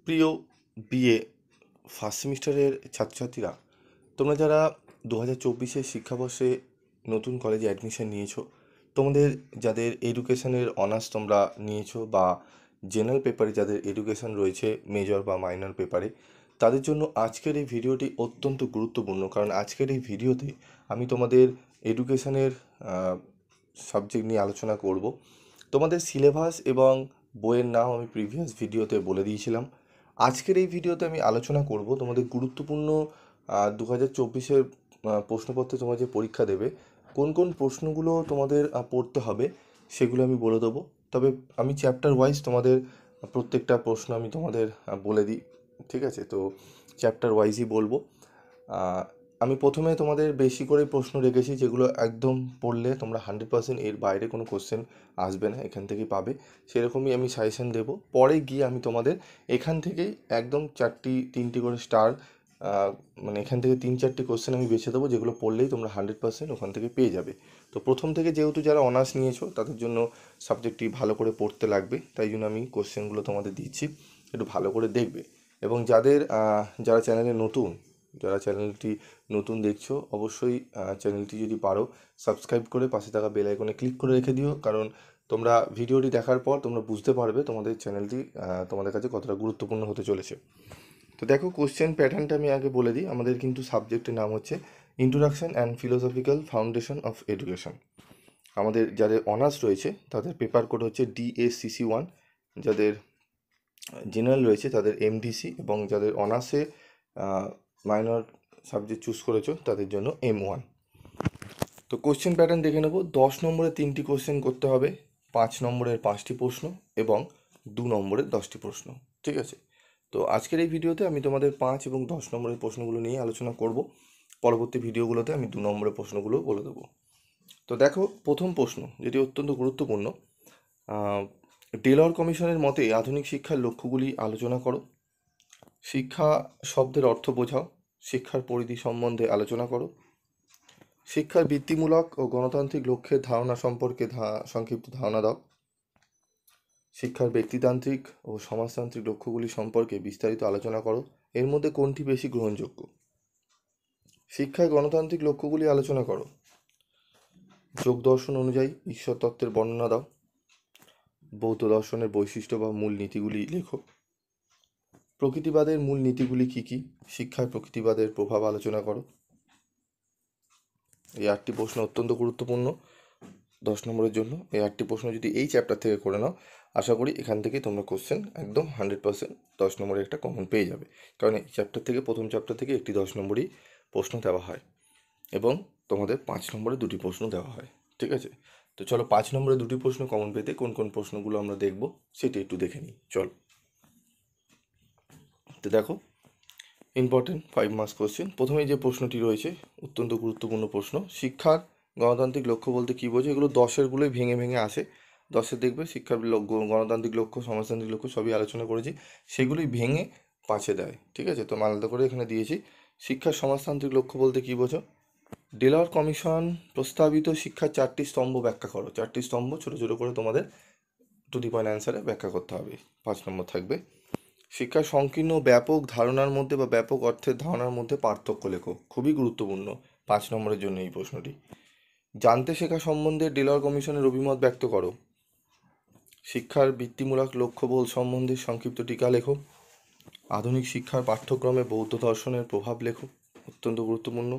প্রিয় BA first সেমিস্টারের ছাত্রছাত্রীরা, তোমরা যারা 2024-এর শিক্ষাবর্ষে নতুন কলেজে অ্যাডমিশন নিয়েছো, তোমাদের যাদের এডুকেশনের অনার্স তোমরা নিয়েছো বা জেনারেল পেপারে যাদের এডুকেশন রয়েছে মেজর বা মাইনর পেপারে, তাদের জন্য আজকের এই ভিডিওটি অত্যন্ত গুরুত্বপূর্ণ। কারণ আজকের এই ভিডিওতে আমি তোমাদের এডুকেশনের সাবজেক্ট নিয়ে আলোচনা করব। তোমাদের সিলেবাস এবং বইয়ের নাম আমি প্রিভিয়াস ভিডিওতে বলে দিয়েছিলাম। আজকের এই ভিডিওতে আমি আলোচনা করব তোমাদের গুরুত্বপূর্ণ 2024-এর প্রশ্নপত্রে তোমরা যে পরীক্ষা দেবে কোন কোন প্রশ্নগুলো তোমাদের পড়তে হবে সেগুলো আমি বলে দেবো। তবে আমি চ্যাপ্টার ওয়াইজ তোমাদের প্রত্যেকটা প্রশ্ন আমি তোমাদের বলে দিই, ঠিক আছে? তো চ্যাপ্টার ওয়াইজই বলবো। আমি প্রথমে তোমাদের বেশি করে প্রশ্ন রেখেছি যেগুলো একদম পড়লে তোমরা 100% এর বাইরে কোনো কোশ্চেন আসবে না, এখান থেকেই পাবে। সেরকমই আমি সাজেশন দেবো। পরে গিয়ে আমি তোমাদের এখান থেকেই একদম তিনটি করে স্টার, মানে এখান থেকে 3-4টি কোশ্চেন আমি বেছে দেবো যেগুলো পড়লেই তোমরা 100% ওখান থেকে পেয়ে যাবে। তো প্রথম থেকে যেহেতু যারা অনার্স নিয়েছো তাদের জন্য সাবজেক্টটি ভালো করে পড়তে লাগবে, তাই জন্য আমি কোশ্চেনগুলো তোমাদের দিচ্ছি, একটু ভালো করে দেখবে। এবং যারা চ্যানেলটি নতুন দেখছো, অবশ্যই চ্যানেলটি যদি পারো সাবস্ক্রাইব করে পাশে থাকা বেল আইকনে ক্লিক করে রেখে দিও। কারণ তোমরা ভিডিওটি দেখার পর তোমরা বুঝতে পারবে তোমাদের চ্যানেলটি তোমাদের কাছে কতটা গুরুত্বপূর্ণ হতে চলেছে। তো দেখো, কোশ্চেন প্যাটার্নটা আমি আগে বলে দিই। আমাদের কিন্তু সাবজেক্টের নাম হচ্ছে introduction and philosophical foundation of education. আমাদের যাদের অনার্স রয়েছে তাদের পেপার কোড হচ্ছে DACC1, যাদের জেনারেল রয়েছে তাদের MDC, এবং যাদের অনার্সে মাইনর সাবজেক্ট চুজ করেছো তাদের জন্য M1। তো কোশ্চেন প্যাটার্ন দেখে নেবো। 10 নম্বরে 3টি কোশ্চেন করতে হবে, 5 নম্বরের 5টি প্রশ্ন এবং 2 নম্বরের 10টি প্রশ্ন, ঠিক আছে? তো আজকের এই ভিডিওতে আমি তোমাদের 5 এবং 10 নম্বরের প্রশ্নগুলো নিয়ে আলোচনা করব। পরবর্তী ভিডিওগুলোতে আমি 2 নম্বরের প্রশ্নগুলো বলে দেবো। তো দেখো, প্রথম প্রশ্ন যেটি অত্যন্ত গুরুত্বপূর্ণ, টেলর কমিশনের মতে আধুনিক শিক্ষার লক্ষ্যগুলি আলোচনা করো। শিক্ষা শব্দের অর্থ বোঝাও। শিক্ষার পরিধি সম্বন্ধে আলোচনা করো। শিক্ষার বৃত্তিমূলক ও গণতান্ত্রিক লক্ষ্যের ধারণা সম্পর্কে সংক্ষিপ্ত ধারণা দাও। শিক্ষার ব্যক্তিতান্ত্রিক ও সমাজতান্ত্রিক লক্ষ্যগুলি সম্পর্কে বিস্তারিত আলোচনা করো। এর মধ্যে কোনটি বেশি গ্রহণযোগ্য? শিক্ষায় গণতান্ত্রিক লক্ষ্যগুলি আলোচনা করো। যোগ দর্শন অনুযায়ী ঈশ্বর তত্ত্বের বর্ণনা দাও। বৌদ্ধ দর্শনের বৈশিষ্ট্য বা মূল নীতিগুলি লেখো। প্রকৃতিবাদের মূল নীতিগুলি কী কী? শিক্ষায় প্রকৃতিবাদের প্রভাব আলোচনা করো। এই 8টি প্রশ্ন অত্যন্ত গুরুত্বপূর্ণ 10 নম্বরের জন্য। এই 8টি প্রশ্ন যদি এই চ্যাপ্টার থেকে করে নাও, আশা করি এখান থেকে তোমরা কোশ্চেন একদম 100% 10 নম্বরে একটা কমন পেয়ে যাবে। কারণ এই প্রথম চ্যাপ্টার থেকে একটি 10 নম্বরই প্রশ্ন দেওয়া হয় এবং তোমাদের 5 নম্বরে 2টি প্রশ্ন দেওয়া হয়, ঠিক আছে? তো চলো 5 নম্বরে 2টি প্রশ্ন কমন পেতে কোন কোন প্রশ্নগুলো আমরা দেখব সেটি একটু দেখে নিই, চলো। তো দেখো, ইম্পর্টেন্ট 5 মার্কস কোশ্চেন। প্রথমেই যে প্রশ্নটি রয়েছে অত্যন্ত গুরুত্বপূর্ণ প্রশ্ন, শিক্ষার গণতান্ত্রিক লক্ষ্য বলতে কী বোঝো? এগুলো 10-এরগুলোই ভেঙে ভেঙে আসে। 10-এর দেখবে শিক্ষার গণতান্ত্রিক লক্ষ্য, সমাজতান্ত্রিক লক্ষ্য সবই আলোচনা করেছি, সেগুলোই ভেঙে 5-এ দেয়, ঠিক আছে? তো আলাদা করে এখানে দিয়েছি। শিক্ষার সমাজতান্ত্রিক লক্ষ্য বলতে কী বোঝো? টেলর কমিশন প্রস্তাবিত শিক্ষার 4টি স্তম্ভ ব্যাখ্যা করো। 4টি স্তম্ভ ছোটো ছোটো করে তোমাদের টু দি পয়েন্ট অ্যান্সারে ব্যাখ্যা করতে হবে। 5 নম্বর থাকবে। শিক্ষার সংকীর্ণ ব্যাপক ধারণার মধ্যে বা ব্যাপক অর্থের ধারণার মধ্যে পার্থক্য লেখো। খুবই গুরুত্বপূর্ণ 5 নম্বরের জন্য এই প্রশ্নটি। জানতে শেখা সম্বন্ধে টেলর কমিশনের অভিমত ব্যক্ত করো। শিক্ষার বৃত্তিমূলক লক্ষ্যবোধ সম্বন্ধে সংক্ষিপ্ত টিকা লেখো। আধুনিক শিক্ষার পাঠ্যক্রমে বৌদ্ধ দর্শনের প্রভাব লেখো, অত্যন্ত গুরুত্বপূর্ণ।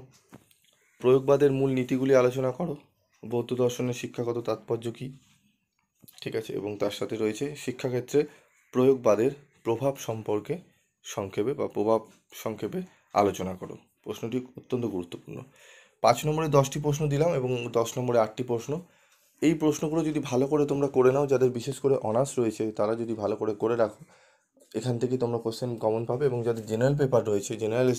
প্রয়োগবাদের মূল নীতিগুলি আলোচনা করো। বৌদ্ধ দর্শনের শিক্ষাগত তাৎপর্য কী, ঠিক আছে? এবং তার সাথে রয়েছে শিক্ষাক্ষেত্রে প্রয়োগবাদের প্রভাব সম্পর্কে সংক্ষেপে আলোচনা করো। প্রশ্নটি অত্যন্ত গুরুত্বপূর্ণ। 5 নম্বরে 10টি প্রশ্ন দিলাম এবং 10 নম্বরে 8টি প্রশ্ন। এই প্রশ্নগুলো যদি ভালো করে তোমরা করে নাও, যাদের বিশেষ করে অনার্স রয়েছে তারা যদি ভালো করে রাখো, এখান থেকে তোমরা কোশ্চেন কমন পাবে। এবং যাদের জেনারেল পেপার রয়েছে, জেনারেল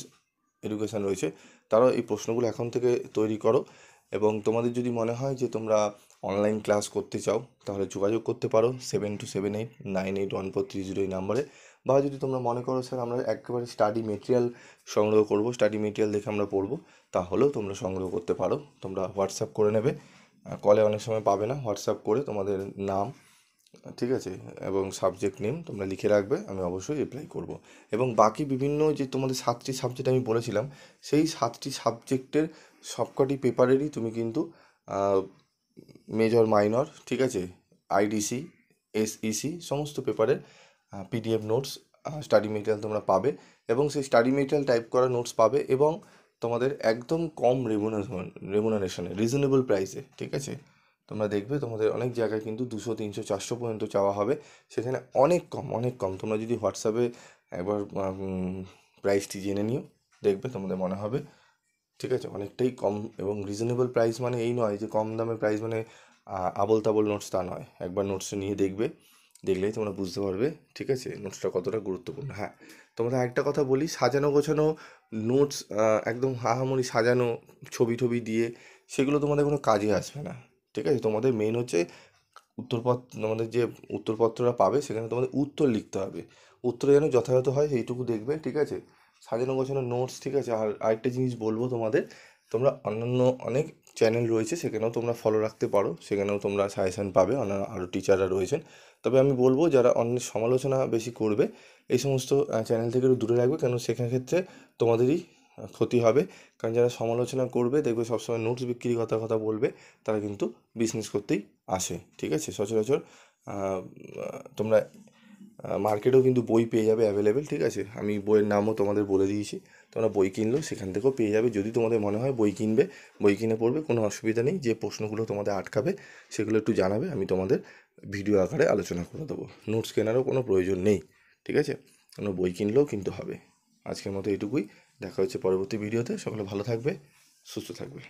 এডুকেশান রয়েছে, তারাও এই প্রশ্নগুলো এখন থেকে তৈরি করো। এবং তোমাদের যদি মনে হয় যে তোমরা অনলাইন ক্লাস করতে চাও, তাহলে যোগাযোগ করতে পারো 7278981430 এই নাম্বারে। বা যদি তোমরা মনে করো স্যার আমরা একেবারে স্টাডি মেটেরিয়াল সংগ্রহ করব, স্টাডি মেটেরিয়াল দেখে আমরা পড়বো, তাহলেও তোমরা সংগ্রহ করতে পারো। তোমরা হোয়াটসঅ্যাপ করে নেবে, কলে অনেক সময় পাবে না, হোয়াটসঅ্যাপ করে তোমাদের নাম ঠিক আছে, এবং সাবজেক্ট নেম তোমরা লিখে রাখবে, আমি অবশ্যই রিপ্লাই করব। এবং বাকি বিভিন্ন যে তোমাদের 7টি সাবজেক্ট আমি বলেছিলাম, সেই 7টি সাবজেক্টের সবকটি পেপারেরই তুমি কিন্তু মেজর মাইনর, ঠিক আছে, আইডিসি, এসইসি সমস্ত পেপারের পিডিএফ নোটস, স্টাডি মেটেরিয়াল তোমরা পাবে। এবং সেই স্টাডি মেটেরিয়াল টাইপ করা নোটস পাবে, এবং তোমাদের একদম কম রেমুনারেশনে, রিজনেবল প্রাইসে, ঠিক আছে। তোমরা দেখবে তোমাদের অনেক জায়গায় কিন্তু 200, 300, 400 পর্যন্ত চাওয়া হবে, সেখানে অনেক কম, অনেক কম। তোমরা যদি হোয়াটসঅ্যাপে একবার প্রাইসটি জেনে নিও, দেখবে তোমাদের মনে হবে, ঠিক আছে, অনেকটাই কম এবং রিজনেবল প্রাইস। মানে এই নয় যে কম দামে প্রাইস মানে আবোল তাবোল নোটস, তা নয়। একবার নোটসটা নিয়ে দেখবে, দেখলেই তোমরা বুঝতে পারবে, ঠিক আছে, নোটসটা কতটা গুরুত্বপূর্ণ। হ্যাঁ, তোমাদের একটা কথা বলি, সাজানো গোছানো নোটস, একদম হাহামুড়ি সাজানো ছবি টবি দিয়ে, সেগুলো তোমাদের কোনো কাজে আসবে না, ঠিক আছে। তোমাদের মেন হচ্ছে তোমাদের যে উত্তরপত্রটা পাবে, সেখানে তোমাদের উত্তর লিখতে হবে। উত্তরে যেন যথাযথ হয় সেইটুকু দেখবে, ঠিক আছে। সাজানো গোছানো নোটস, ঠিক আছে। আর আরেকটা জিনিস বলবো তোমাদের, তোমরা অন্যান্য অনেক চ্যানেল রয়েছে, সেখানেও তোমরা ফলো রাখতে পারো, সেখানেও তোমরা সাজেশান পাবে, আরও টিচাররা রয়েছেন। তবে আমি বলবো যারা অন্যের সমালোচনা বেশি করবে, এই সমস্ত চ্যানেল থেকে একটু দূরে রাখবে, কেন সেখানে ক্ষেত্রে তোমাদেরই ক্ষতি হবে। কারণ যারা সমালোচনা করবে, দেখবে সবসময় নোটস বিক্রির কথা বলবে, তারা কিন্তু বিজনেস করতেই আসে, ঠিক আছে। সচরাচর তোমরা মার্কেটেও কিন্তু বই পেয়ে যাবে অ্যাভেলেবেল, ঠিক আছে। আমি বইয়ের নামও তোমাদের বলে দিয়েছি, তোমরা বই কিনলেও সেখান থেকেও পেয়ে যাবে। যদি তোমাদের মনে হয় বই কিনবে, বই কিনে পড়বে, কোনো অসুবিধা নেই। যে প্রশ্নগুলো তোমাদের আটকাবে সেগুলো একটু জানাবে, আমি তোমাদের ভিডিও আকারে আলোচনা করে দেবো। নোটস কেনারও কোনো প্রয়োজন নেই, ঠিক আছে। কোনো বই কিনলেও কিন্তু হবে। আজকের মতো এটুকুই, দেখা হচ্ছে পরবর্তী ভিডিওতে। সকলে ভালো থাকবে, সুস্থ থাকবে।